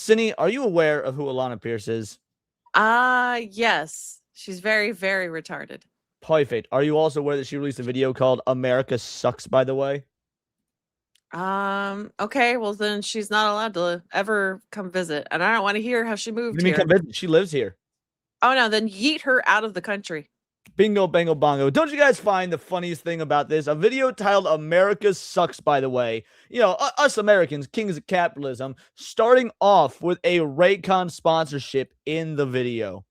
Cindy, are you aware of who Alanah Pearce is? Yes. She's very, very retarded. Perfect. Are you also aware that she released a video called America Sucks, by the way? Okay, well then she's not allowed to ever come visit. And I don't want to hear how she What do moved you mean here. come visit? She lives here. Oh no, then yeet her out of the country. Bingo, bango, bongo. Don't you guys find the funniest thing about this? A video titled America Sucks, by the way. You know, us Americans, kings of capitalism, starting off with a Raycon sponsorship in the video.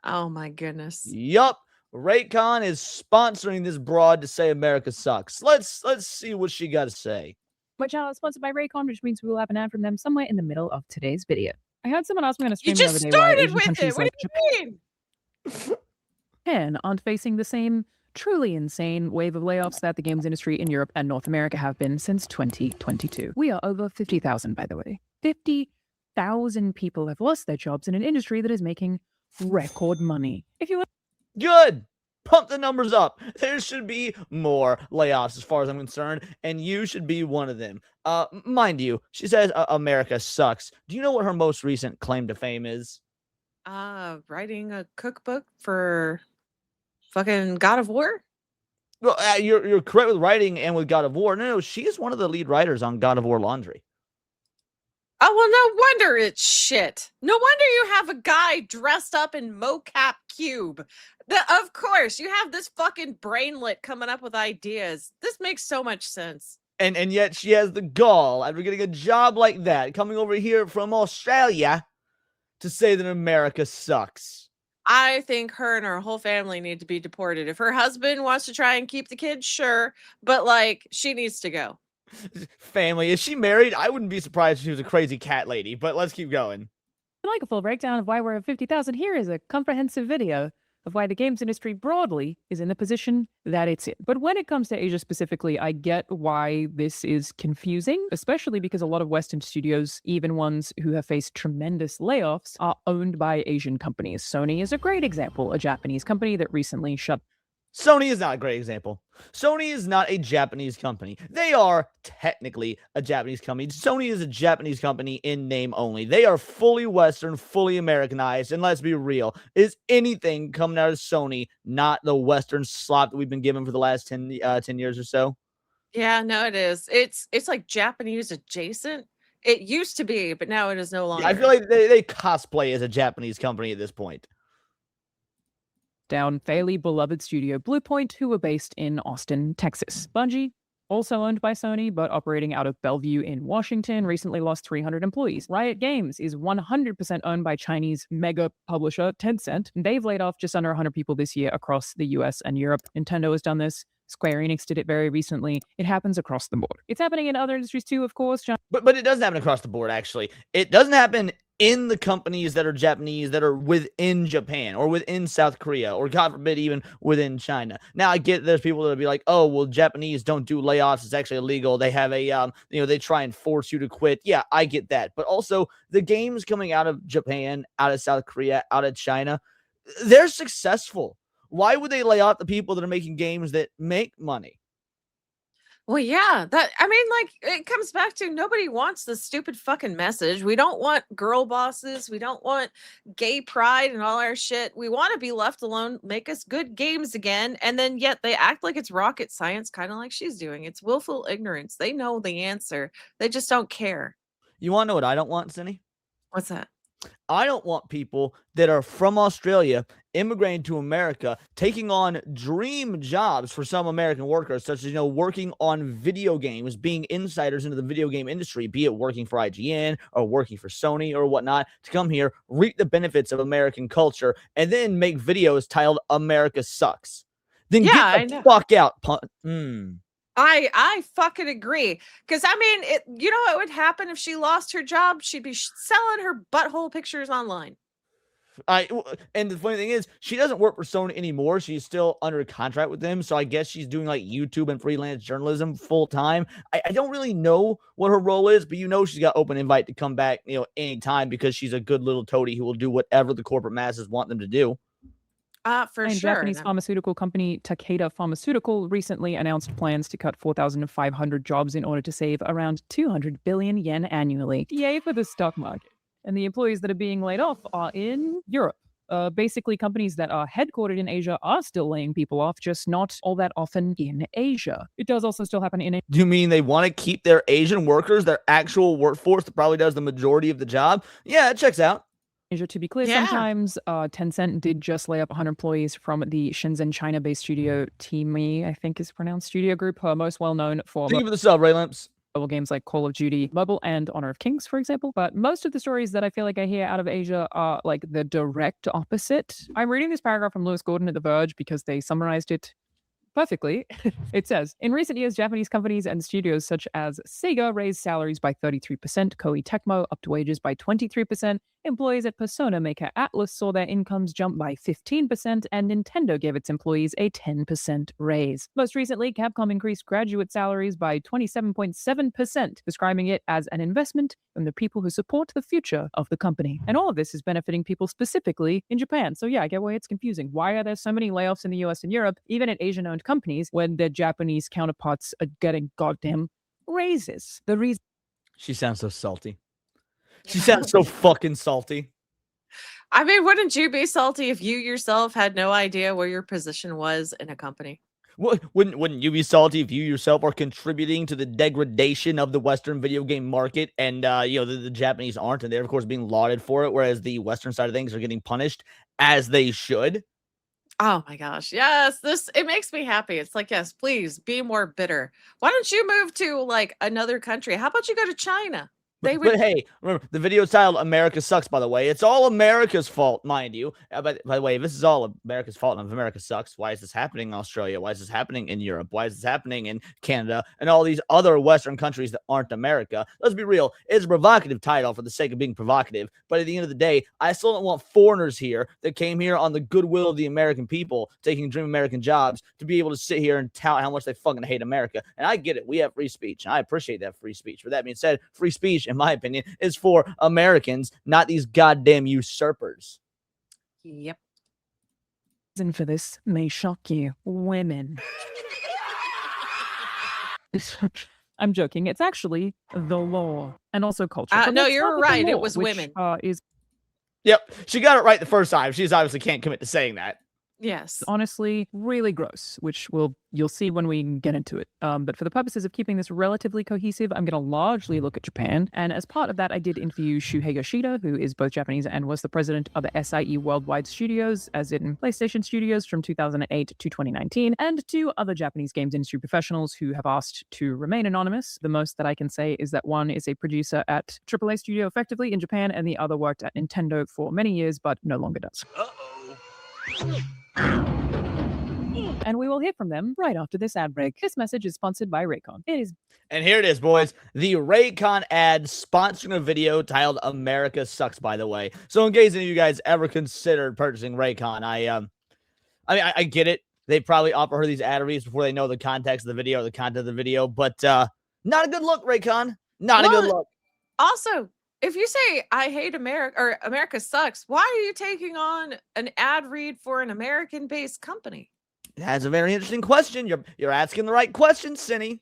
Oh my goodness. Yup. Raycon is sponsoring this broad to say America sucks. Let's see what she got to say. My channel is sponsored by Raycon, which means we will have an ad from them somewhere in the middle of today's video. I had someone ask me on a You stream the just other day why started Asian with it. countries What like do you mean? Japan aren't facing the same truly insane wave of layoffs that the games industry in Europe and North America have been since 2022. We are over 50,000, by the way. 50,000 people have lost their jobs in an industry that is making record money. If you Good. Pump the numbers up. There should be more layoffs as far as I'm concerned, and you should be one of them. Mind you, she says America sucks. Do you know what her most recent claim to fame is? Writing a cookbook for fucking God of War? Well, you're correct with writing and with God of War. No, she is one of the lead writers on God of War Laundry. Oh, well, no wonder it's shit. No wonder you have a guy dressed up in mocap cube. Of course, you have this fucking brainlet coming up with ideas. This makes so much sense. And yet she has the gall, after getting a job like that, coming over here from Australia to say that America sucks. I think her and her whole family need to be deported. If her husband wants to try and keep the kids, sure. But, like, she needs to go. Family. Is she married? I wouldn't be surprised if she was a crazy cat lady, but let's keep going. like a full breakdown of why we're at 50,000, here is a comprehensive video of why the games industry broadly is in the position that it's in. But when it comes to Asia specifically, I get why this is confusing, especially because a lot of Western studios, even ones who have faced tremendous layoffs, are owned by Asian companies. Sony is a great example, a Japanese company that recently shut. Sony is not a great example. Sony is not a Japanese company. They are technically a Japanese company. Sony is a Japanese company in name only. They are fully Western, fully Americanized, and let's be real, is anything coming out of Sony not the Western slop that we've been given for the last 10 years or so? Yeah, no, it is. It's like Japanese adjacent. It used to be, but now it is no longer. I feel like they cosplay as a Japanese company at this point. Down fairly beloved studio Bluepoint, who were based in Austin, Texas. Bungie, also owned by Sony, but operating out of Bellevue in Washington, recently lost 300 employees. Riot Games is 100% owned by Chinese mega publisher Tencent. They've laid off just under 100 people this year across the US and Europe. Nintendo has done this. Square Enix did it very recently. It happens across the board. It's happening in other industries too, of course. But it doesn't happen across the board, actually. It doesn't happen in the companies that are Japanese, that are within Japan or within South Korea, or God forbid, even within China. Now, I get there's people that'll be like, oh, well, Japanese don't do layoffs. It's actually illegal. They have a, they try and force you to quit. Yeah, I get that. But also the games coming out of Japan, out of South Korea, out of China, they're successful. Why would they lay off the people that are making games that make money? Well, yeah, like, it comes back to nobody wants this stupid fucking message. We don't want girl bosses. We don't want gay pride and all our shit. We want to be left alone, make us good games again. And then yet they act like it's rocket science, kind of like she's doing. It's willful ignorance. They know the answer. They just don't care. You want to know what I don't want, Cindy? What's that? I don't want people that are from Australia immigrating to America, taking on dream jobs for some American workers, such as, working on video games, being insiders into the video game industry, be it working for IGN or working for Sony or whatnot, to come here, reap the benefits of American culture, and then make videos titled America Sucks. Then get the fuck out. I fucking agree. Because, you know what would happen if she lost her job? She'd be selling her butthole pictures online. And the funny thing is, she doesn't work for Sony anymore. She's still under contract with them. So I guess she's doing like YouTube and freelance journalism full time. I don't really know what her role is, but she's got open invite to come back, anytime, because she's a good little toady who will do whatever the corporate masses want them to do. For And sure. Japanese pharmaceutical company Takeda Pharmaceutical recently announced plans to cut 4,500 jobs in order to save around 200 billion yen annually. Yay for the stock market. And the employees that are being laid off are in Europe. Basically, companies that are headquartered in Asia are still laying people off, just not all that often in Asia. It does also still happen in Do you mean they want to keep their Asian workers, their actual workforce that probably does the majority of the job? Yeah, it checks out. Asia, to be clear, Yeah. sometimes Tencent did just lay up 100 employees from the Shenzhen, China-based studio Timi, I think is pronounced, studio group, who are most well known for Thank you for the sub, Ray Limps. mobile games like Call of Duty Mobile and Honor of Kings, for example. But most of the stories that I feel like I hear out of Asia are like the direct opposite. I'm reading this paragraph from Lewis Gordon at The Verge because they summarized it perfectly. It says, in recent years, Japanese companies and studios such as Sega raised salaries by 33%, Koei Tecmo upped wages by 23%, employees at Persona maker Atlas saw their incomes jump by 15%, and Nintendo gave its employees a 10% raise. Most recently, Capcom increased graduate salaries by 27.7%, describing it as an investment in the people who support the future of the company. And all of this is benefiting people specifically in Japan. So yeah, I get why it's confusing. Why are there so many layoffs in the US and Europe, even at Asian-owned companies, when their Japanese counterparts are getting goddamn raises? The reason... She sounds so salty. She sounds so fucking salty. I mean, wouldn't you be salty if you yourself had no idea where your position was in a company? Wouldn't you be salty if you yourself are contributing to the degradation of the Western video game market, and the Japanese aren't, and they're of course being lauded for it, whereas the Western side of things are getting punished as they should? Oh my gosh. Yes, it makes me happy. It's like, yes, please be more bitter. Why don't you move to like another country? How about you go to China? They But would hey, remember, the video is titled America Sucks, by the way. It's all America's fault, mind you. By the way, if this is all America's fault and if America sucks, why is this happening in Australia? Why is this happening in Europe? Why is this happening in Canada and all these other Western countries that aren't America? Let's be real. It's a provocative title for the sake of being provocative. But at the end of the day, I still don't want foreigners here that came here on the goodwill of the American people, taking dream American jobs, to be able to sit here and tout how much they fucking hate America. And I get it. We have free speech. And I appreciate that free speech. With that being said, free speech, in my opinion, is for Americans, not these goddamn usurpers. Yep. reason for this may shock you. Women. I'm joking. It's actually the law and also culture. But No, let's you're start with the right. It law, was which, women. Yep, she got it right the first time. She's obviously can't commit to saying that. Yes. honestly really gross, which you'll see when we get into it. But for the purposes of keeping this relatively cohesive, I'm going to largely look at Japan. And as part of that, I did interview Shuhei Yoshida, who is both Japanese and was the president of the SIE Worldwide Studios, as in PlayStation Studios, from 2008 to 2019, and two other Japanese games industry professionals who have asked to remain anonymous. The most that I can say is that one is a producer at AAA Studio effectively in Japan, and the other worked at Nintendo for many years, but no longer does. And we will hear from them right after this ad break. This message is sponsored by Raycon. And here it is, boys. The Raycon ad sponsoring a video titled America Sucks, by the way. So in case any of you guys ever considered purchasing Raycon, I get it. They probably offer her these ad reads before they know the context of the video or the content of the video, but not a good look, Raycon. Not a good look. Also, if you say I hate America or America sucks, why are you taking on an ad read for an American-based company? That's a very interesting question. You're asking the right question, Cinny.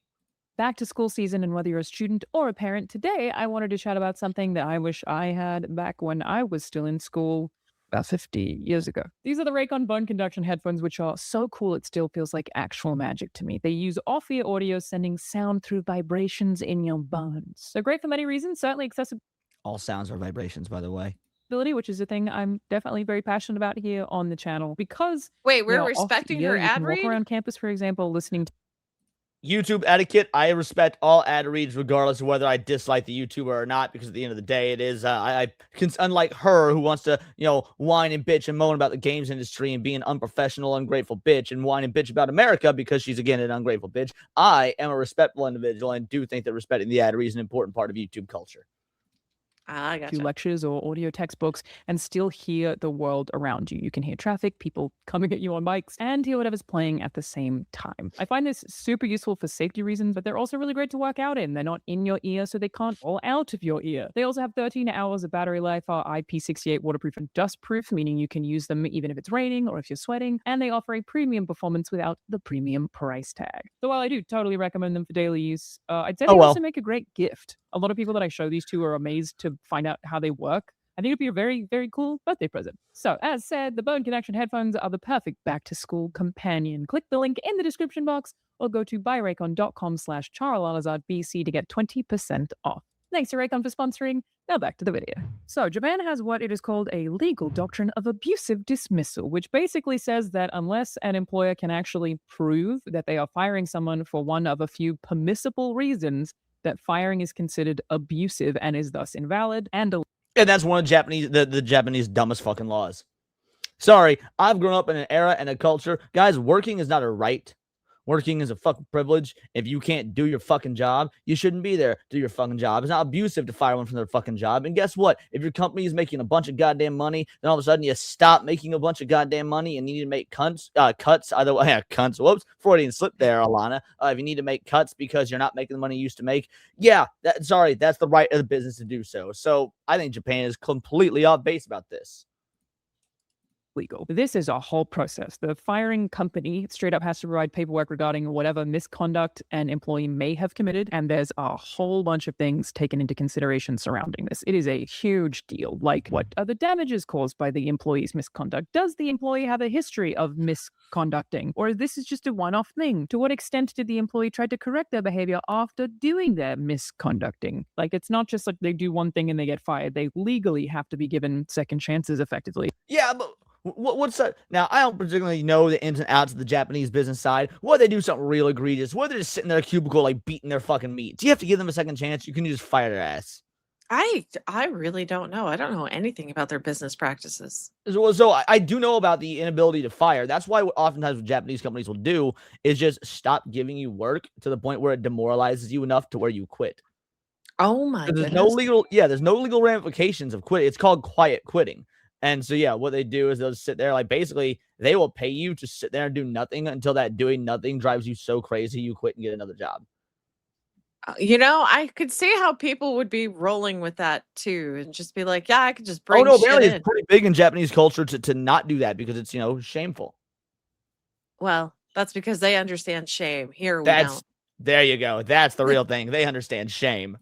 Back to school season, and whether you're a student or a parent, today I wanted to chat about something that I wish I had back when I was still in school about 50 years ago. These are the Raycon bone conduction headphones, which are so cool it still feels like actual magic to me. They use off-ear audio, sending sound through vibrations in your bones. They're great for many reasons, certainly accessible. All sounds are vibrations, by the way. Which is a thing I'm definitely very passionate about here on the channel, because Wait, we're respecting your ad walk read? around campus, for example, listening to YouTube etiquette. I respect all ad reads regardless of whether I dislike the YouTuber or not, because at the end of the day, it is unlike her, who wants to whine and bitch and moan about the games industry and be an unprofessional, ungrateful bitch, and whine and bitch about America because she's again an ungrateful bitch. I am a respectful individual and do think that respecting the ad read is an important part of YouTube culture. I to gotcha. lectures or audio textbooks and still hear the world around you. You can hear traffic, people coming at you on bikes, and hear whatever's playing at the same time. I find this super useful for safety reasons, but they're also really great to work out in. They're not in your ear, so they can't fall out of your ear. They also have 13 hours of battery life, are IP68 waterproof and dustproof, meaning you can use them even if it's raining or if you're sweating, and they offer a premium performance without the premium price tag. So while I do totally recommend them for daily use, I'd say Oh they also well. make a great gift. A lot of people that I show these to are amazed to find out how they work. I think it'd be a very, very cool birthday present. So, as said, the Bone Connection headphones are the perfect back-to-school companion. Click the link in the description box or go to buyraycon.com/CharlesBC to get 20% off. Thanks to Raycon for sponsoring. Now back to the video. So, Japan has what it is called a legal doctrine of abusive dismissal, which basically says that unless an employer can actually prove that they are firing someone for one of a few permissible reasons, that firing is considered abusive and is thus invalid and And that's one of the Japanese dumbest fucking laws. Sorry, I've grown up in an era and a culture. Guys, working is not a right. Working is a fucking privilege. If you can't do your fucking job, you shouldn't be there. Do your fucking job. It's not abusive to fire one from their fucking job. And guess what? If your company is making a bunch of goddamn money, then all of a sudden you stop making a bunch of goddamn money and you need to make cuts. Either way, cunts. Whoops, Freudian slip there, Alanah. If you need to make cuts because you're not making the money you used to make, yeah, that's the right of the business to do so. So I think Japan is completely off base about this. legal. This is a whole process. The firing company straight up has to provide paperwork regarding whatever misconduct an employee may have committed, and there's a whole bunch of things taken into consideration surrounding this. It is a huge deal. Like, what are the damages caused by the employee's misconduct? Does the employee have a history of misconducting? Or this is just a one-off thing? To what extent did the employee try to correct their behavior after doing their misconducting? Like, it's not just like they do one thing and they get fired. They legally have to be given second chances, effectively. Yeah, but what's that? Now, I don't particularly know the ins and outs of the Japanese business side. What they do something real egregious? What they're just sitting in their cubicle like beating their fucking meat? Do you have to give them a second chance? You can just fire their ass. I really don't know. I don't know anything about their business practices. So I do know about the inability to fire. That's why oftentimes what Japanese companies will do is just stop giving you work to the point where it demoralizes you enough to where you quit. Oh my There's goodness. there's no legal ramifications of quit. It's called quiet quitting. And so, yeah, what they do is they'll just sit there, like, basically, they will pay you to sit there and do nothing until that doing nothing drives you so crazy you quit and get another job. I could see how people would be rolling with that too and just be like, yeah, I could just Oh, bring no, shit apparently in. it's pretty big in Japanese culture to not do that because it's, shameful. Well, that's because they understand shame. Here we don't. There you go. That's the real thing. They understand shame.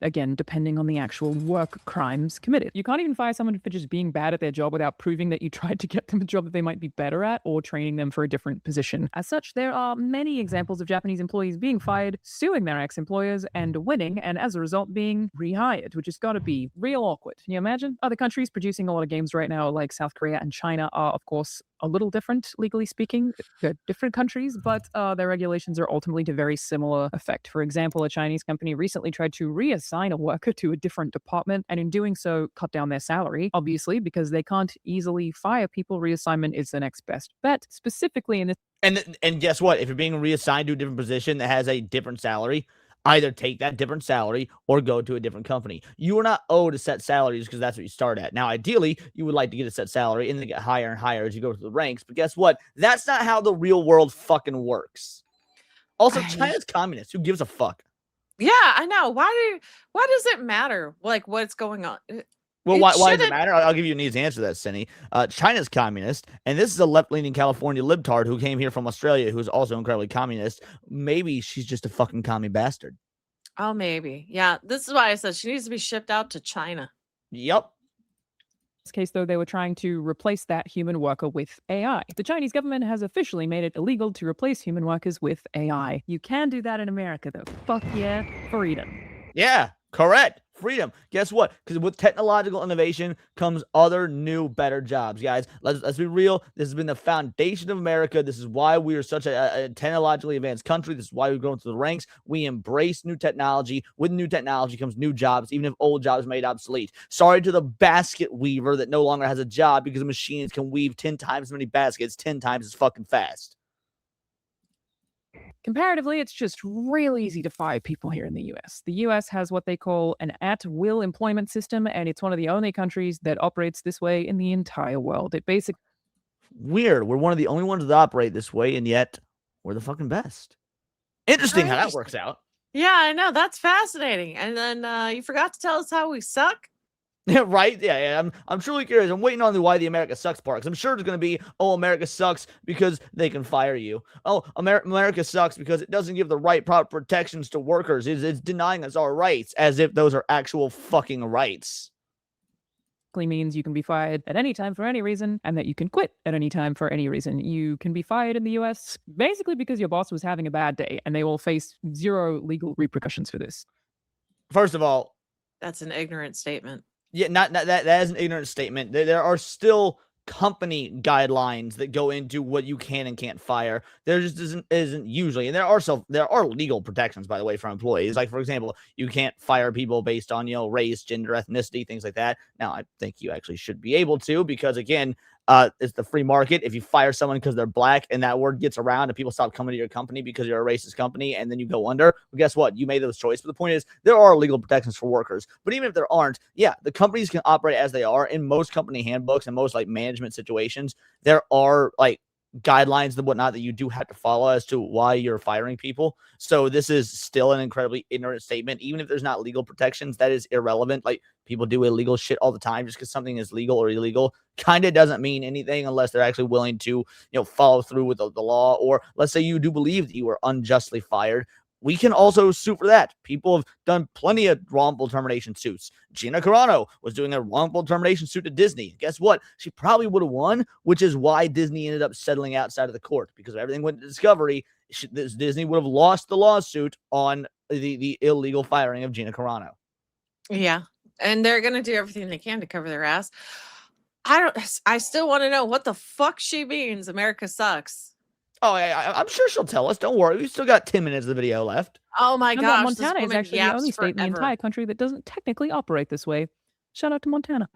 Again, depending on the actual work crimes committed. You can't even fire someone for just being bad at their job without proving that you tried to get them a job that they might be better at or training them for a different position. As such, there are many examples of Japanese employees being fired, suing their ex-employers, and winning, and as a result being rehired, which has got to be real awkward. Can you imagine? Other countries producing a lot of games right now, like South Korea and China, are, of course, a little different, legally speaking. They're different countries, but their regulations are ultimately to very similar effect. For example, a Chinese company recently tried to reassign a worker to a different department, and in doing so, cut down their salary, obviously, because they can't easily fire people. Reassignment is the next best bet, specifically in this. And guess what? If you're being reassigned to a different position that has a different salary, either take that different salary or go to a different company. You are not owed a set salary just because that's what you start at. Now, ideally, you would like to get a set salary and then get higher and higher as you go through the ranks. But guess what? That's not how the real world fucking works. Also, China's communist. Who gives a fuck? Yeah, I know. Why does it matter? Like, what's going on? Well, why does it matter? I'll give you an easy answer to that, Cindy. China's communist, and this is a left-leaning California libtard who came here from Australia who's also incredibly communist. Maybe she's just a fucking commie bastard. Oh, maybe. Yeah, this is why I said she needs to be shipped out to China. Yep. This case, though, they were trying to replace that human worker with AI. The Chinese government has officially made it illegal to replace human workers with AI. You can do that in America, though. Fuck yeah, freedom. Yeah, correct. Freedom. Guess what? Because with technological innovation comes other new, better jobs, guys. Let's be real. This has been the foundation of America. This is why we are such a technologically advanced country. This is why we've grown through the ranks. We embrace new technology. With new technology comes new jobs, even if old jobs made obsolete. Sorry to the basket weaver that no longer has a job because machines can weave 10 times as many baskets 10 times as fucking fast. Comparatively, it's just real easy to fire people here in the US. The US has what they call an at-will employment system, and it's one of the only countries that operates this way in the entire world. It basically Weird. We're one of the only ones that operate this way, and yet we're the fucking best. Interesting how that works out. Yeah, I know. That's fascinating. And then you forgot to tell us how we suck. Right? Yeah. I'm truly curious. I'm waiting on the why the America sucks part. Because I'm sure it's going to be, oh, America sucks because they can fire you. Oh, America sucks because it doesn't give the right proper protections to workers. It's denying us our rights as if those are actual fucking rights. means you can be fired at any time for any reason, and that you can quit at any time for any reason. You can be fired in the US basically because your boss was having a bad day, and they will face zero legal repercussions for this. First of all, that's an ignorant statement. Yeah, not that is an ignorant statement. There are still company guidelines that go into what you can and can't fire. There just isn't usually, and there are legal protections, by the way, for employees. Like, for example, you can't fire people based on race, gender, ethnicity, things like that. Now, I think you actually should be able to, because again, it's the free market. If you fire someone because they're black and that word gets around and people stop coming to your company because you're a racist company and then you go under, well, guess what? You made those choices. But the point is, there are legal protections for workers. But even if there aren't, yeah, the companies can operate as they are. In most company handbooks and most management situations, there are guidelines and whatnot that you do have to follow as to why you're firing people. So this is still an incredibly ignorant statement. Even if there's not legal protections, that is irrelevant. People do illegal shit all the time. Just because something is legal or illegal kind of doesn't mean anything unless they're actually willing to follow through with the law. Or let's say you do believe that you were unjustly fired, we can also sue for that. People have done plenty of wrongful termination suits. Gina Carano was doing a wrongful termination suit to Disney. Guess what? She probably would have won, which is why Disney ended up settling outside of the court, because if everything went to discovery, Disney would have lost the lawsuit on the illegal firing of Gina Carano. Yeah, and they're going to do everything they can to cover their ass. I still want to know what the fuck she means, America sucks. Oh, I'm sure she'll tell us. Don't worry. We've still got 10 minutes of the video left. Oh my gosh. Montana is actually the only state in the entire country that doesn't technically operate this way. Shout out to Montana.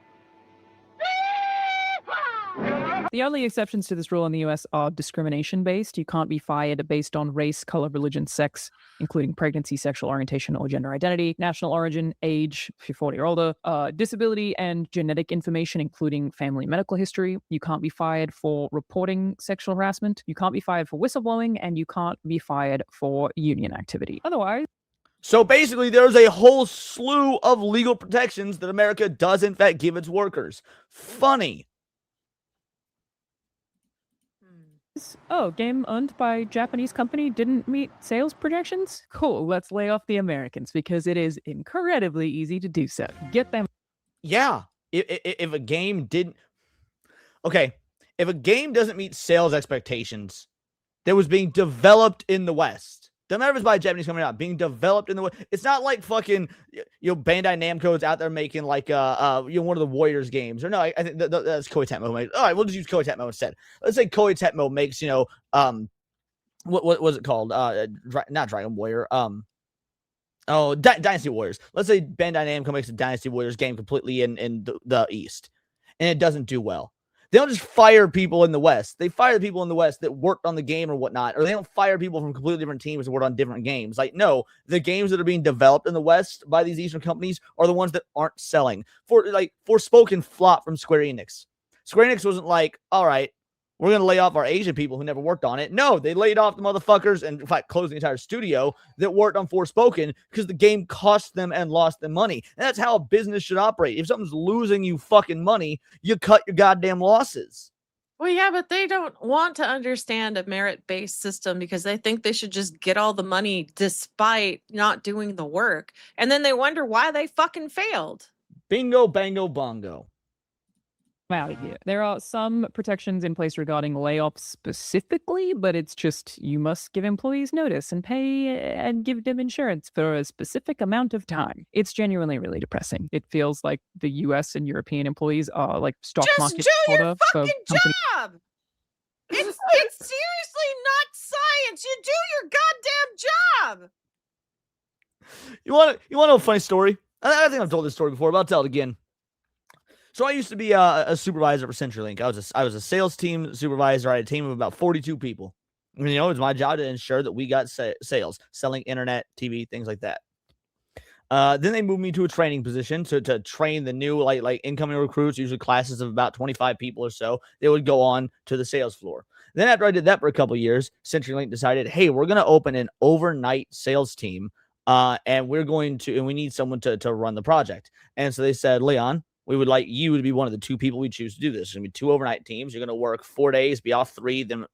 The only exceptions to this rule in the US are discrimination-based. You can't be fired based on race, color, religion, sex, including pregnancy, sexual orientation, or gender identity, national origin, age, if you're 40 or older, disability, and genetic information, including family medical history. You can't be fired for reporting sexual harassment. You can't be fired for whistleblowing, and you can't be fired for union activity. Otherwise... So basically, there's a whole slew of legal protections that America does, in fact, give its workers. Funny. Oh, game owned by Japanese company didn't meet sales projections? Cool, let's lay off the Americans because it is incredibly easy to do so. Get them. Yeah, if a game didn't... Okay, if a game doesn't meet sales expectations that was being developed in the West, doesn't matter if it's by a Japanese company or not, being developed in the West. It's not like fucking, Bandai Namco's out there making one of the Warriors games. Or no, I think that's Koei Tecmo. All right, we'll just use Koei Tecmo instead. Let's say Koei Tecmo makes, what was it called? Not Dragon Warrior. Dynasty Warriors. Let's say Bandai Namco makes a Dynasty Warriors game completely in the East, and it doesn't do well. They don't just fire people in the West. They fire the people in the West that worked on the game or whatnot, or they don't fire people from completely different teams that worked on different games. No, the games that are being developed in the West by these Eastern companies are the ones that aren't selling. Forspoken flop from Square Enix. Square Enix wasn't like, all right, we're going to lay off our Asian people who never worked on it. No, they laid off the motherfuckers and, in fact, closed the entire studio that worked on Forspoken because the game cost them and lost them money. And that's how a business should operate. If something's losing you fucking money, you cut your goddamn losses. Well, yeah, but they don't want to understand a merit-based system because they think they should just get all the money despite not doing the work. And then they wonder why they fucking failed. Bingo, bango, bongo. Out here. There are some protections in place regarding layoffs specifically, but it's just you must give employees notice and pay and give them insurance for a specific amount of time. It's genuinely really depressing. It feels like the US and European employees are like stock market. Just do your fucking job! It's seriously not science. You do your goddamn job! You want to know a funny story? I think I've told this story before, but I'll tell it again. So I used to be a supervisor for CenturyLink. I was a sales team supervisor. I had a team of about 42 people. It's my job to ensure that we got sales, selling internet, TV, things like that. Then they moved me to a training position to train the new like incoming recruits, usually classes of about 25 people or so. They would go on to the sales floor. Then after I did that for a couple of years, CenturyLink decided, hey, we're going to open an overnight sales team, and we need someone to run the project. And so they said, Leon, we would like you to be one of the two people we choose to do this. There's going to be 2 overnight teams. You're going to work 4 days, be off 3, then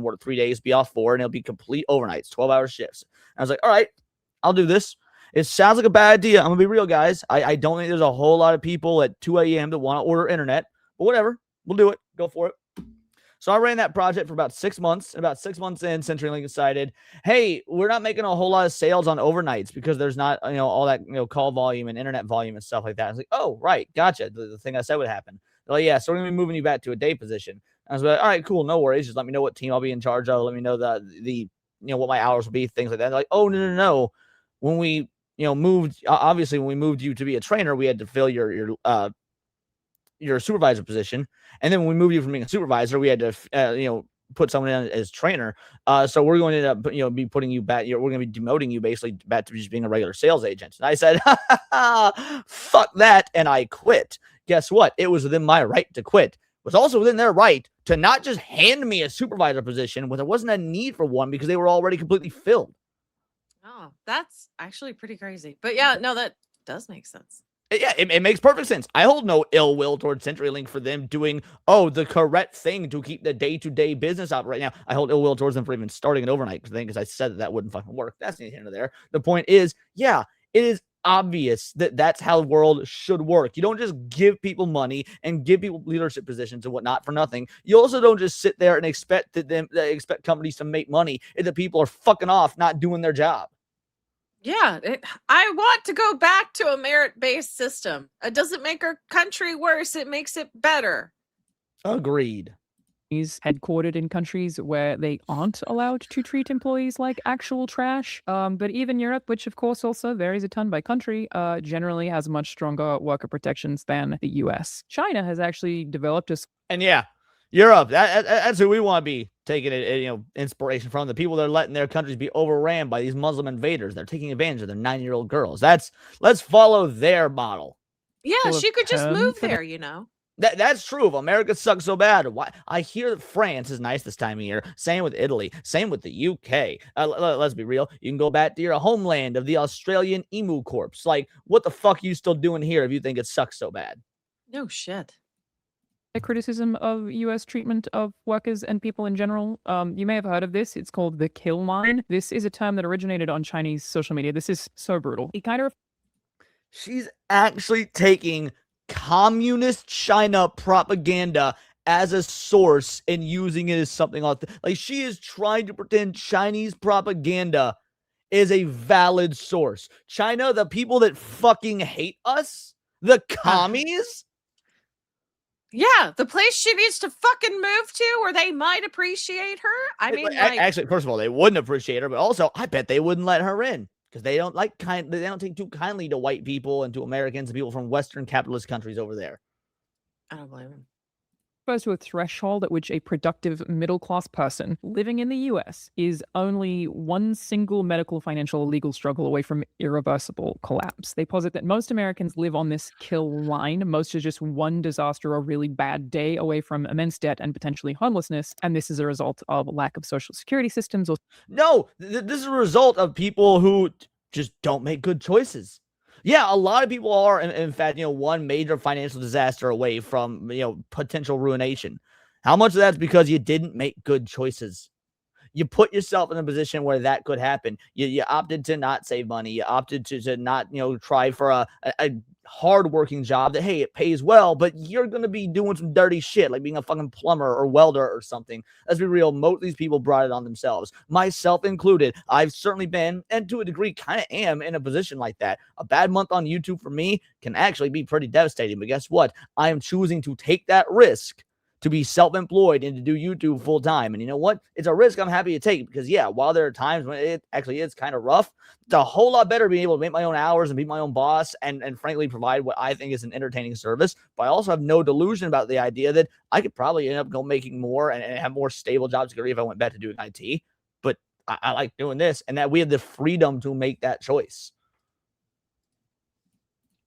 work 3 days, be off 4, and it'll be complete overnights, 12-hour shifts. And I was like, all right, I'll do this. It sounds like a bad idea. I'm going to be real, guys. I don't think there's a whole lot of people at 2 a.m. that want to order internet, but whatever. We'll do it. Go for it. So I ran that project for about 6 months. And about 6 months in, CenturyLink decided, hey, we're not making a whole lot of sales on overnights because there's not, all that, call volume and internet volume and stuff like that. I was like, oh, right. Gotcha. The thing I said would happen. They're like, yeah, so we're going to be moving you back to a day position. I was like, all right, cool. No worries. Just let me know what team I'll be in charge of. Let me know the what my hours will be, things like that. They're like, oh, no. When we, obviously when we moved you to be a trainer, we had to fill your supervisor position. And then when we moved you from being a supervisor, we had to, put someone in as trainer. So we're going to end up, be putting you back. We're going to be demoting you basically back to just being a regular sales agent. And I said, fuck that. And I quit. Guess what? It was within my right to quit. It was also within their right to not just hand me a supervisor position when there wasn't a need for one because they were already completely filled. Oh, that's actually pretty crazy. But yeah, no, that does make sense. Yeah, it makes perfect sense. I hold no ill will towards CenturyLink for them doing, the correct thing to keep the day-to-day business up right now. I hold ill will towards them for even starting an overnight thing because I said that wouldn't fucking work. That's neither here nor there. The point is, yeah, it is obvious that that's how the world should work. You don't just give people money and give people leadership positions and whatnot for nothing. You also don't just sit there and expect companies to make money if the people are fucking off not doing their job. Yeah, I want to go back to a merit-based system. It doesn't make our country worse. It makes it better. Agreed. He's headquartered in countries where they aren't allowed to treat employees like actual trash. But even Europe, which of course also varies a ton by country, generally has much stronger worker protections than the US. China has actually developed a... And yeah, Europe, that's who we want to be taking inspiration from. The people that are letting their countries be overran by these Muslim invaders. They're taking advantage of their 9-year-old girls. Let's follow their model. Yeah, she could just move there, That's true. If America sucks so bad, why? I hear that France is nice this time of year. Same with Italy. Same with the UK. Let's be real. You can go back to your homeland of the Australian emu corpse. Like, what the fuck are you still doing here if you think it sucks so bad? No shit. Criticism of U.S. treatment of workers and people in general. You may have heard of this. It's called the kill line. This is a term that originated on Chinese social media. This is so brutal. She's actually taking communist China propaganda as a source and using it as something like she is trying to pretend Chinese propaganda is a valid source. China, the people that fucking hate us, the commies. Yeah, the place she needs to fucking move to where they might appreciate her. I mean, actually, first of all, they wouldn't appreciate her, but also, I bet they wouldn't let her in because they don't they don't take too kindly to white people and to Americans and people from Western capitalist countries over there. I don't blame him. Refers to a threshold at which a productive middle-class person living in the US is only one single medical, financial, or legal struggle away from irreversible collapse. They posit that most Americans live on this kill line. Most is just one disaster or really bad day away from immense debt and potentially homelessness, and this is a result of lack of social security systems. No, this is a result of people who just don't make good choices. Yeah, a lot of people are, in fact, one major financial disaster away from, potential ruination. How much of that's because you didn't make good choices? You put yourself in a position where that could happen. You opted to not save money. You opted to not, try for a hard-working job that, hey, it pays well, but you're going to be doing some dirty shit, like being a fucking plumber or welder or something. Let's be real. Most of these people brought it on themselves, myself included. I've certainly been, and to a degree, kind of am in a position like that. A bad month on YouTube for me can actually be pretty devastating, but guess what? I am choosing to take that risk to be self-employed and to do YouTube full time. And you know what? It's a risk I'm happy to take because, yeah, while there are times when it actually is kind of rough, it's a whole lot better being able to make my own hours and be my own boss and frankly provide what I think is an entertaining service. But I also have no delusion about the idea that I could probably end up making more and have more stable job security if I went back to doing IT. But I like doing this, and that we have the freedom to make that choice.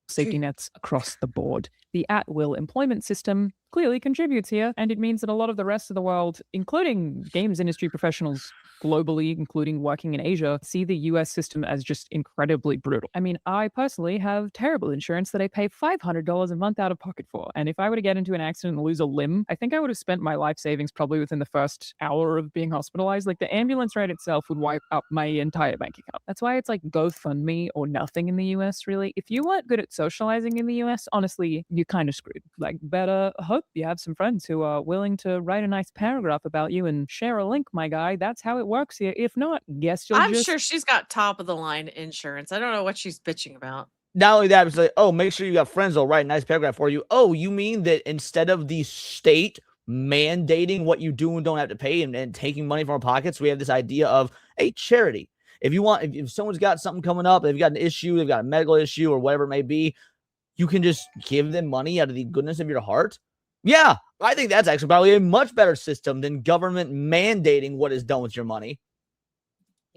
Safety nets across the board. The at-will employment system clearly contributes here, and it means that a lot of the rest of the world, including games industry professionals globally, including working in Asia, see the US system as just incredibly brutal. I mean, I personally have terrible insurance that I pay $500 a month out of pocket for, and if I were to get into an accident and lose a limb, I think I would have spent my life savings probably within the first hour of being hospitalized. Like, the ambulance ride itself would wipe up my entire bank account. That's why it's like GoFundMe or nothing in the US, really. If you weren't good at socializing in the US, honestly, you're kind of screwed. Like, better hope you have some friends who are willing to write a nice paragraph about you and share a link, my guy. That's how it works here. If not, guess you'll I'm sure she's got top of the line insurance. I don't know what she's bitching about. Not only that, it's like, oh, make sure you got friends that'll write a nice paragraph for you. Oh, you mean that instead of the state mandating what you do and don't have to pay and taking money from our pockets, we have this idea of a charity. If you want, if someone's got something coming up, they've got an issue, they've got a medical issue or whatever it may be, you can just give them money out of the goodness of your heart. Yeah, I think that's actually probably a much better system than government mandating what is done with your money.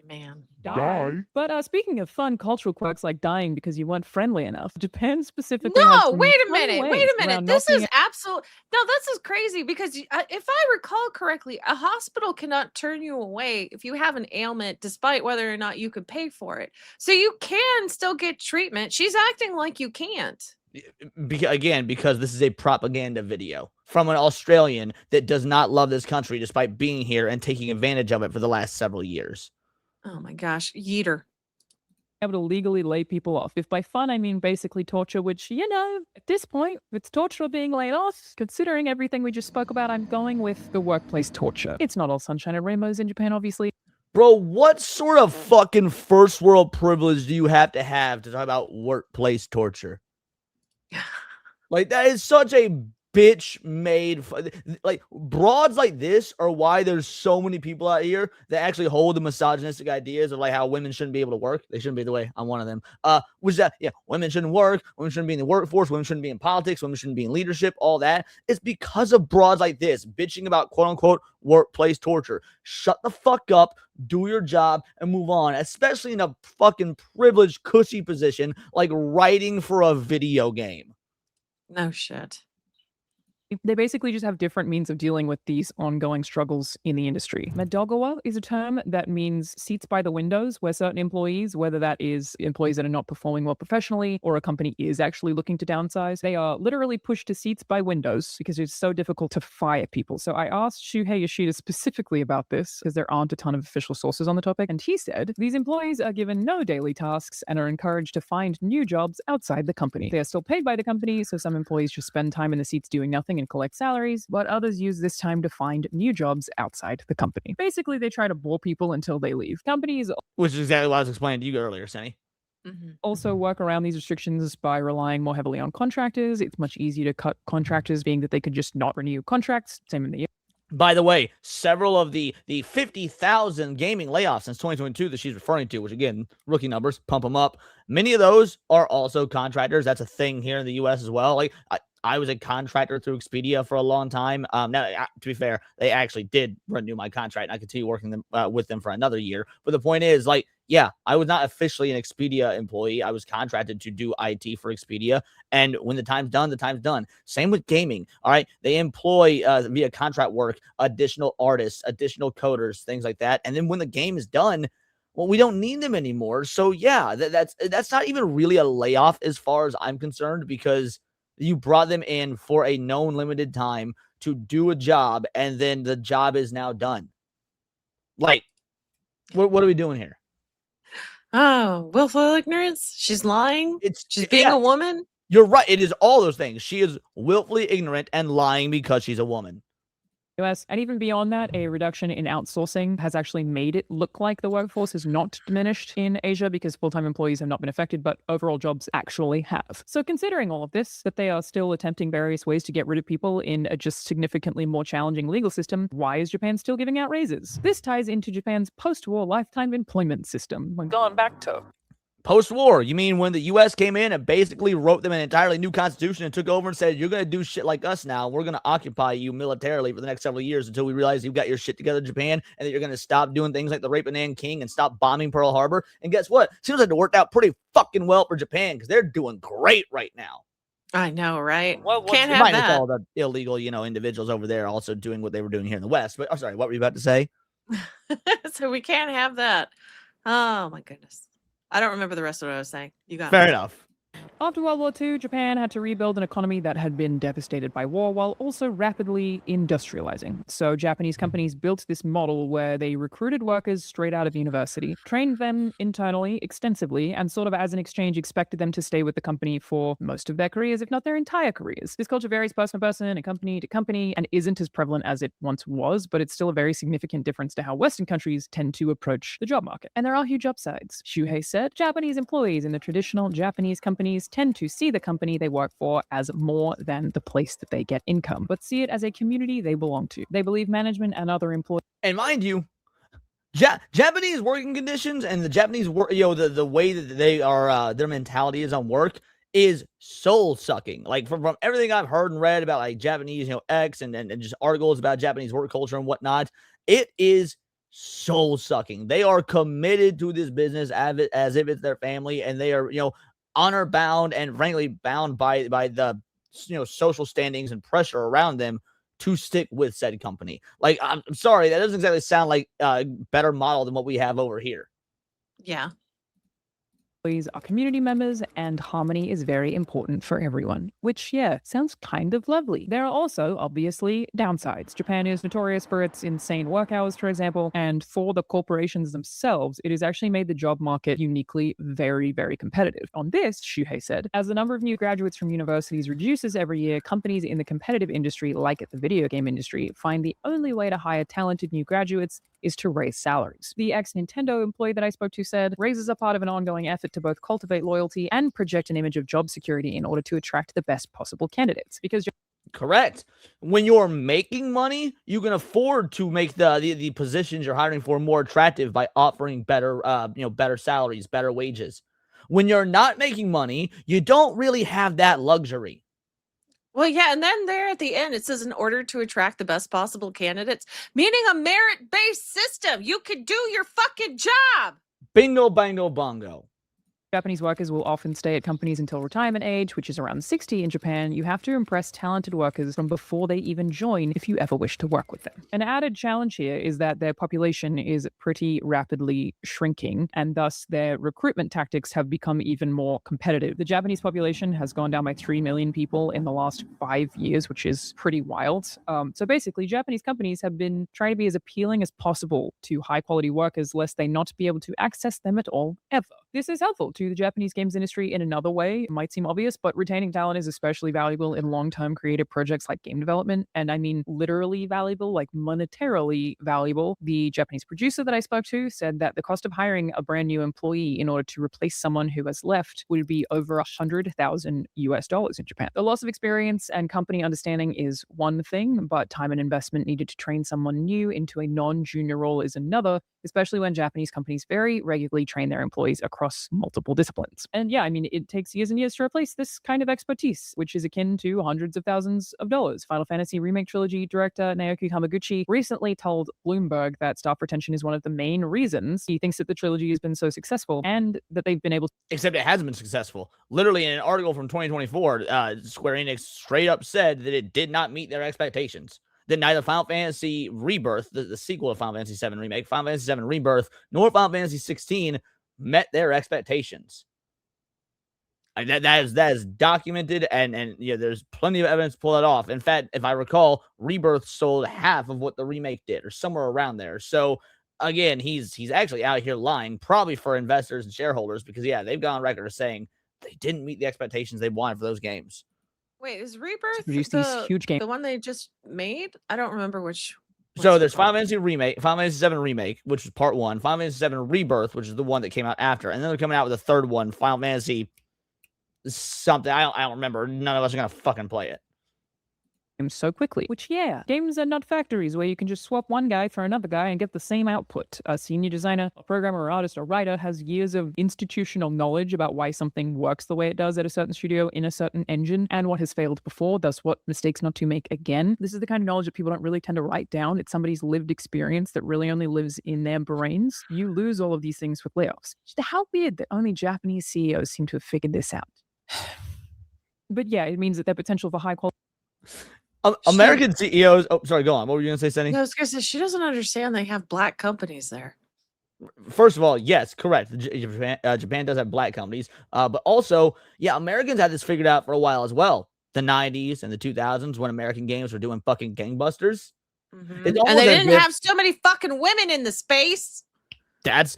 Man. Die. But speaking of fun cultural quirks like dying because you weren't friendly enough, Japan specifically has No, some wait a fun minute. ways Wait a around minute. not This being is absolute. No, this is crazy because if I recall correctly, a hospital cannot turn you away if you have an ailment, despite whether or not you could pay for it. So you can still get treatment. She's acting like you can't. Again, because this is a propaganda video from an Australian that does not love this country despite being here and taking advantage of it for the last several years. Oh my gosh, Yeeter. able to legally lay people off. If by fun I mean basically torture, which, you know, at this point, it's torture or being laid off. Considering everything we just spoke about, I'm going with the workplace torture. It's not all sunshine and rainbows in Japan, obviously. Bro, what sort of fucking first world privilege do you have to talk about workplace torture? Like, that is such a bitch made, like, broads like this are why there's so many people out here that actually hold the misogynistic ideas of like how women shouldn't be able to work. They shouldn't be the way. I'm one of them. Which that, yeah, women shouldn't work, women shouldn't be in the workforce, women shouldn't be in politics, women shouldn't be in leadership, all that. It's because of broads like this bitching about quote unquote workplace torture. Shut the fuck up, do your job, and move on, especially in a fucking privileged, cushy position like writing for a video game. No shit. They basically just have different means of dealing with these ongoing struggles in the industry. Madogawa is a term that means seats by the windows, where certain employees, whether that is employees that are not performing well professionally or a company is actually looking to downsize, they are literally pushed to seats by windows because it's so difficult to fire people. So I asked Shuhei Yoshida specifically about this because there aren't a ton of official sources on the topic, and he said these employees are given no daily tasks and are encouraged to find new jobs outside the company. They are still paid by the company, so some employees just spend time in the seats doing nothing and collect salaries, but others use this time to find new jobs outside the company. Basically, they try to bore people until they leave. Companies, which is exactly what I was explaining to you earlier, Sunny, also work around these restrictions by relying more heavily on contractors. It's much easier to cut contractors, being that they could just not renew contracts. Same in the By the way, several of the 50,000 gaming layoffs since 2022 that she's referring to, which again, rookie numbers, pump them up. Many of those are also contractors. That's a thing here in the U.S. as well. Like, I was a contractor through Expedia for a long time. Now, to be fair, they actually did renew my contract, and I continue working with them for another year. But the point is, like, yeah, I was not officially an Expedia employee. I was contracted to do IT for Expedia. And when the time's done, the time's done. Same with gaming. All right. They employ via contract work, additional artists, additional coders, things like that. And then when the game is done, well, we don't need them anymore. So yeah, that's not even really a layoff as far as I'm concerned, because you brought them in for a known limited time to do a job, and then the job is now done. Like, what are we doing here? Oh, willful ignorance. She's lying. She's being a woman. You're right. It is all those things. She is willfully ignorant and lying because she's a woman. US. And even beyond that, a reduction in outsourcing has actually made it look like the workforce has not diminished in Asia because full-time employees have not been affected, but overall jobs actually have. So considering all of this, that they are still attempting various ways to get rid of people in a just significantly more challenging legal system, why is Japan still giving out raises? This ties into Japan's post-war lifetime employment system. When going back to post-war, you mean when the U.S. came in and basically wrote them an entirely new constitution and took over and said, you're going to do shit like us now. We're going to occupy you militarily for the next several years until we realize you've got your shit together, Japan, and that you're going to stop doing things like the rape of Nanking and stop bombing Pearl Harbor. And guess what? Seems like it worked out pretty fucking well for Japan because they're doing great right now. I know, right? Well, Can't have minus that. all the illegal, individuals over there also doing what they were doing here in the West. But I'm sorry, what were you about to say? So we can't have that. Oh my goodness. I don't remember the rest of what I was saying. You got Fair me. enough. After World War II, Japan had to rebuild an economy that had been devastated by war while also rapidly industrializing. So Japanese companies built this model where they recruited workers straight out of university, trained them internally extensively, and sort of as an exchange expected them to stay with the company for most of their careers, if not their entire careers. This culture varies person to person and company to company and isn't as prevalent as it once was, but it's still a very significant difference to how Western countries tend to approach the job market. And there are huge upsides. Shuhei said, Japanese employees in the traditional Japanese companies tend to see the company they work for as more than the place that they get income, but see it as a community they belong to. They believe management and other employees. And mind you, Japanese working conditions and the Japanese work, the way that they are, their mentality is on work is soul sucking. Like from everything I've heard and read about like Japanese, X and just articles about Japanese work culture and whatnot, it is soul sucking. They are committed to this business as if it's their family, and they are, honor bound and frankly bound by the social standings and pressure around them to stick with said company. Like, I'm sorry, that doesn't exactly sound like a better model than what we have over here. Yeah. Are community members, and harmony is very important for everyone, which, yeah, sounds kind of lovely. There are also, obviously, downsides. Japan is notorious for its insane work hours, for example, and for the corporations themselves, it has actually made the job market uniquely very, very competitive. On this, Shuhei said, as the number of new graduates from universities reduces every year, companies in the competitive industry, like the video game industry, find the only way to hire talented new graduates is to raise salaries. The ex-Nintendo employee that I spoke to said, raises are part of an ongoing effort to both cultivate loyalty and project an image of job security in order to attract the best possible candidates. Because correct. When you're making money, you can afford to make the positions you're hiring for more attractive by offering better, better salaries, better wages. When you're not making money, you don't really have that luxury. Well, yeah, and then there at the end, it says in order to attract the best possible candidates, meaning a merit-based system. You could do your fucking job. Bingo, bango, bongo. Japanese workers will often stay at companies until retirement age, which is around 60 in Japan. You have to impress talented workers from before they even join if you ever wish to work with them. An added challenge here is that their population is pretty rapidly shrinking, and thus their recruitment tactics have become even more competitive. The Japanese population has gone down by 3 million people in the last 5 years, which is pretty wild. So basically, Japanese companies have been trying to be as appealing as possible to high-quality workers, lest they not be able to access them at all, ever. This is helpful to the Japanese games industry in another way. It might seem obvious, but retaining talent is especially valuable in long-term creative projects like game development. And I mean literally valuable, like monetarily valuable. The Japanese producer that I spoke to said that the cost of hiring a brand new employee in order to replace someone who has left would be over $100,000 in Japan. The loss of experience and company understanding is one thing, but time and investment needed to train someone new into a non-junior role is another, especially when Japanese companies very regularly train their employees across multiple disciplines. And yeah, I mean, it takes years and years to replace this kind of expertise, which is akin to hundreds of thousands of dollars. Final Fantasy Remake Trilogy director Naoki Hamaguchi recently told Bloomberg that staff retention is one of the main reasons he thinks that the trilogy has been so successful and that they've been able to. Except it hasn't been successful. Literally in an article from 2024, Square Enix straight up said that it did not meet their expectations. That neither Final Fantasy Rebirth, the sequel to Final Fantasy VII Remake, Final Fantasy VII Rebirth, nor Final Fantasy 16 met their expectations. That is documented, and there's plenty of evidence to pull that off. In fact, if I recall, Rebirth sold half of what the remake did, or somewhere around there. So again, he's actually out here lying, probably for investors and shareholders, because they've gone on record as saying they didn't meet the expectations they wanted for those games. Wait, is Rebirth produce these huge games. the one they just made? I don't remember which. So there's Final Fantasy Final Fantasy 7 Remake, which is part 1, Final Fantasy 7 Rebirth, which is the one that came out after, and then they're coming out with a third one, Final Fantasy something. I don't remember. None of us are gonna fucking play it so quickly. Which, yeah, games are not factories where you can just swap one guy for another guy and get the same output. A senior designer, a programmer, or artist, or writer has years of institutional knowledge about why something works the way it does at a certain studio in a certain engine and what has failed before, thus what mistakes not to make again. This is the kind of knowledge that people don't really tend to write down. It's somebody's lived experience that really only lives in their brains. You lose all of these things with layoffs. Just how weird that only Japanese CEOs seem to have figured this out. But yeah, it means that their potential for high quality American CEOs. Oh, sorry, go on. What were you going to say, Senny? No, I was going to say, she doesn't understand they have black companies there. First of all, yes, correct. Japan does have black companies. But also, yeah, Americans had this figured out for a while as well. The 90s and the 2000s when American games were doing fucking gangbusters. Mm-hmm. And they didn't have so many fucking women in the space. That's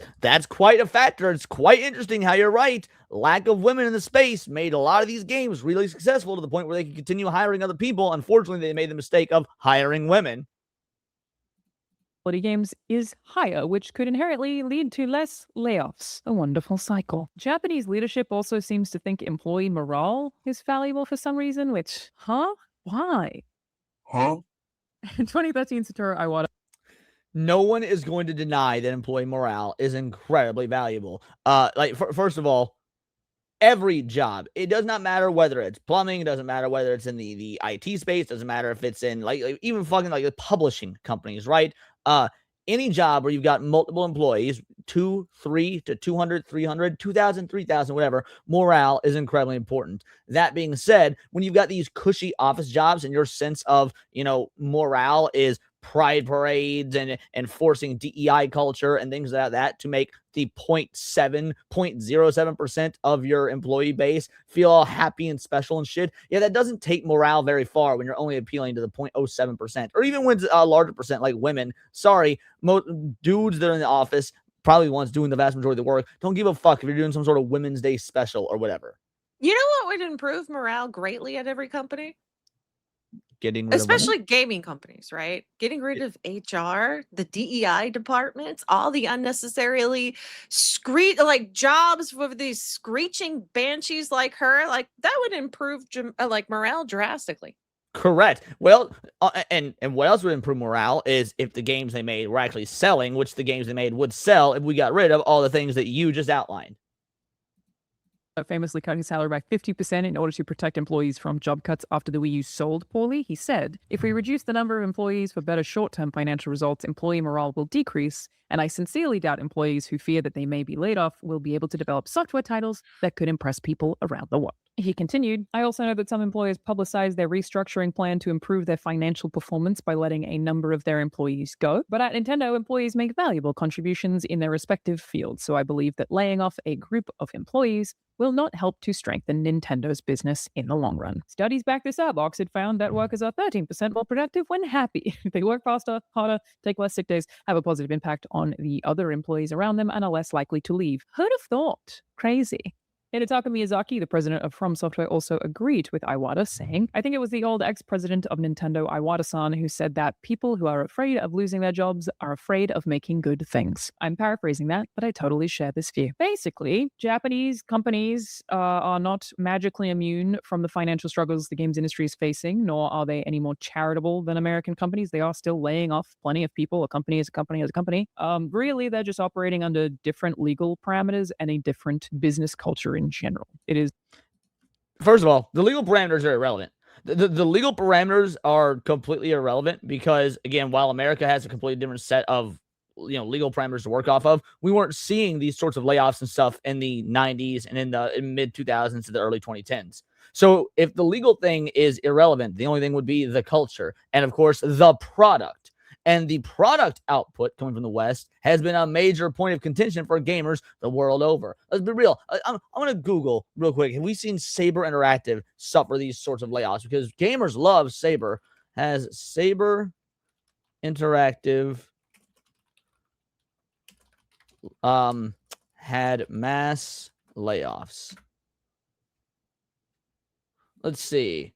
quite a factor. It's quite interesting how you're right. Lack of women in the space made a lot of these games really successful to the point where they could continue hiring other people. Unfortunately, they made the mistake of hiring women. Quality games is higher, which could inherently lead to less layoffs. A wonderful cycle. Japanese leadership also seems to think employee morale is valuable for some reason, which, why? In 2013, Satoru Iwata. No one is going to deny that employee morale is incredibly valuable. First of all, every job, it does not matter whether it's plumbing, it doesn't matter whether it's in the IT space, doesn't matter if it's in like even fucking like the publishing companies, right? Any job where you've got multiple employees, 2, 3 to 200, 300, 2,000, 3,000, whatever, morale is incredibly important. That being said, when you've got these cushy office jobs and your sense of, morale is pride parades and enforcing DEI culture and things like that to make the 0.07% of your employee base feel all happy and special and shit. Yeah, that doesn't take morale very far when you're only appealing to the 0.07%, or even when it's a larger percent like women. Sorry, most dudes that are in the office, probably the ones doing the vast majority of the work, don't give a fuck if you're doing some sort of Women's Day special or whatever. You know what would improve morale greatly at every company? Getting rid Especially of gaming companies, right? Getting rid of HR, the DEI departments, all the unnecessarily jobs with these screeching banshees like her. Like that would improve morale drastically. Correct. Well, and what else would improve morale is if the games they made were actually selling, which the games they made would sell if we got rid of all the things that you just outlined. Famously cut his salary by 50% in order to protect employees from job cuts after the Wii U sold poorly. He said, "If we reduce the number of employees for better short-term financial results, employee morale will decrease, and I sincerely doubt employees who fear that they may be laid off will be able to develop software titles that could impress people around the world." He continued, "I also know that some employers publicize their restructuring plan to improve their financial performance by letting a number of their employees go. But at Nintendo, employees make valuable contributions in their respective fields, so I believe that laying off a group of employees will not help to strengthen Nintendo's business in the long run." Studies back this up. Oxford found that workers are 13% more productive when happy. They work faster, harder, take less sick days, have a positive impact on the other employees around them, and are less likely to leave. Who'd have thought? Crazy. Hidetaka Miyazaki, the president of From Software, also agreed with Iwata, saying, "I think it was the old ex-president of Nintendo, Iwata-san, who said that people who are afraid of losing their jobs are afraid of making good things." I'm paraphrasing that, but I totally share this view. Basically, Japanese companies are not magically immune from the financial struggles the games industry is facing, nor are they any more charitable than American companies. They are still laying off plenty of people. A company is a company is a company. Really, they're just operating under different legal parameters and a different business culture in general. It is. First of all, the legal parameters are irrelevant. The legal parameters are completely irrelevant because, again, while America has a completely different set of legal parameters to work off of, we weren't seeing these sorts of layoffs and stuff in the 90s and in the mid 2000s to the early 2010s. So if the legal thing is irrelevant, the only thing would be the culture and, of course, the product. And the product output coming from the West has been a major point of contention for gamers the world over. Let's be real. I'm going to Google real quick. Have we seen Saber Interactive suffer these sorts of layoffs? Because gamers love Saber. Has Saber Interactive had mass layoffs? Let's see.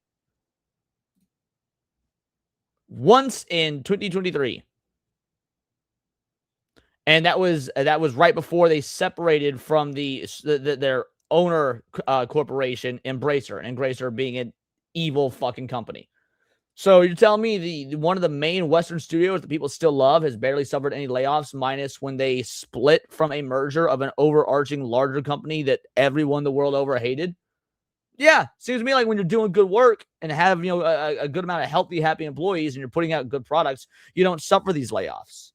once in 2023. And that was right before they separated from their owner corporation, Embracer being an evil fucking company. So you're telling me the one of the main Western studios that people still love has barely suffered any layoffs, minus when they split from a merger of an overarching larger company that everyone the world over hated? Yeah, seems to me like when you're doing good work and have a good amount of healthy, happy employees, and you're putting out good products, you don't suffer these layoffs.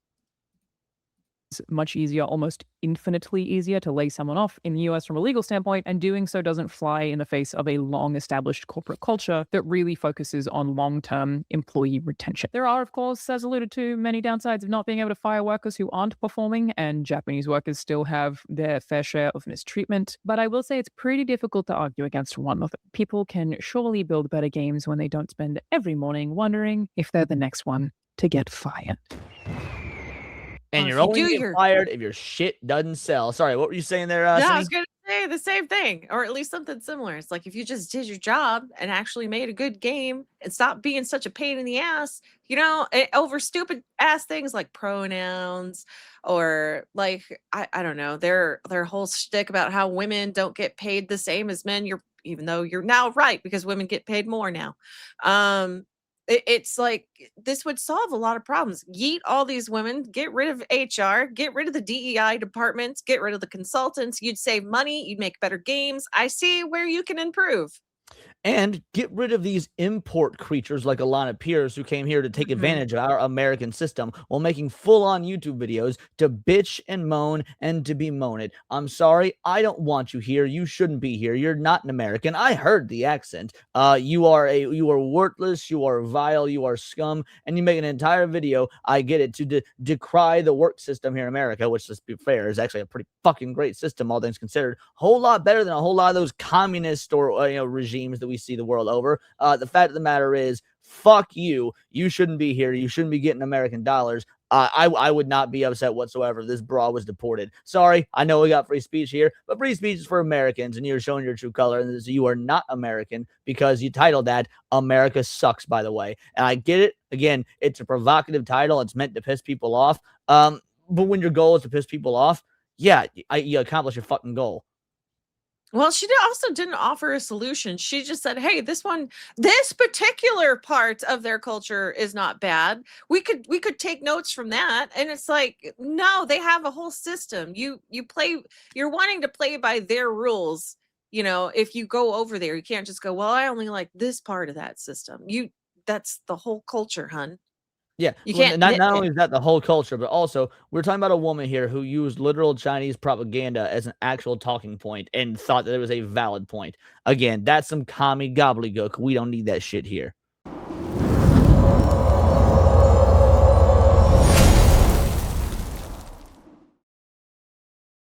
Much easier, almost infinitely easier to lay someone off in the US from a legal standpoint, and doing so doesn't fly in the face of a long-established corporate culture that really focuses on long-term employee retention. There are, of course, as alluded to, many downsides of not being able to fire workers who aren't performing, and Japanese workers still have their fair share of mistreatment, but I will say it's pretty difficult to argue against one of them. People can surely build better games when they don't spend every morning wondering if they're the next one to get fired. And you're only getting fired if your shit doesn't sell. Sorry, what were you saying there, Yeah, Cindy? I was going to say the same thing, or at least something similar. It's like if you just did your job and actually made a good game and stopped being such a pain in the ass, over stupid ass things like pronouns, or like I don't know, their whole shtick about how women don't get paid the same as men. Even though you're now right, because women get paid more now. It's like this would solve a lot of problems. Yeet all these women, get rid of HR, get rid of the DEI departments, get rid of the consultants. You'd save money, you'd make better games. I see where you can improve. And get rid of these import creatures like Alanah Pearce, who came here to take advantage of our American system while making full-on YouTube videos to bitch and moan and to bemoan it. I'm sorry, I don't want you here. You shouldn't be here. You're not an American. I heard the accent. You are worthless. You are vile. You are scum. And you make an entire video. I get it, to decry the work system here in America, which, let's be fair, is actually a pretty fucking great system, all things considered. Whole lot better than a whole lot of those communist or regimes that we see the world over. The fact of the matter is, fuck you. You shouldn't be here. You shouldn't be getting American dollars. I would not be upset whatsoever if this bra was deported. Sorry, I know we got free speech here, but free speech is for Americans, and you're showing your true color, and you are not American because you titled that "America Sucks," by the way. And I get it. Again, it's a provocative title. It's meant to piss people off. But when your goal is to piss people off, yeah, you accomplish your fucking goal. Well, she also didn't offer a solution. She just said, hey, this particular part of their culture is not bad. We could take notes from that. And it's like, no, they have a whole system. You're wanting to play by their rules. If you go over there, you can't just go, well, I only like this part of that system. That's the whole culture, hun. Yeah, you can't. Not only is that the whole culture, but also we're talking about a woman here who used literal Chinese propaganda as an actual talking point and thought that it was a valid point. Again, that's some commie gobbledygook. We don't need that shit here.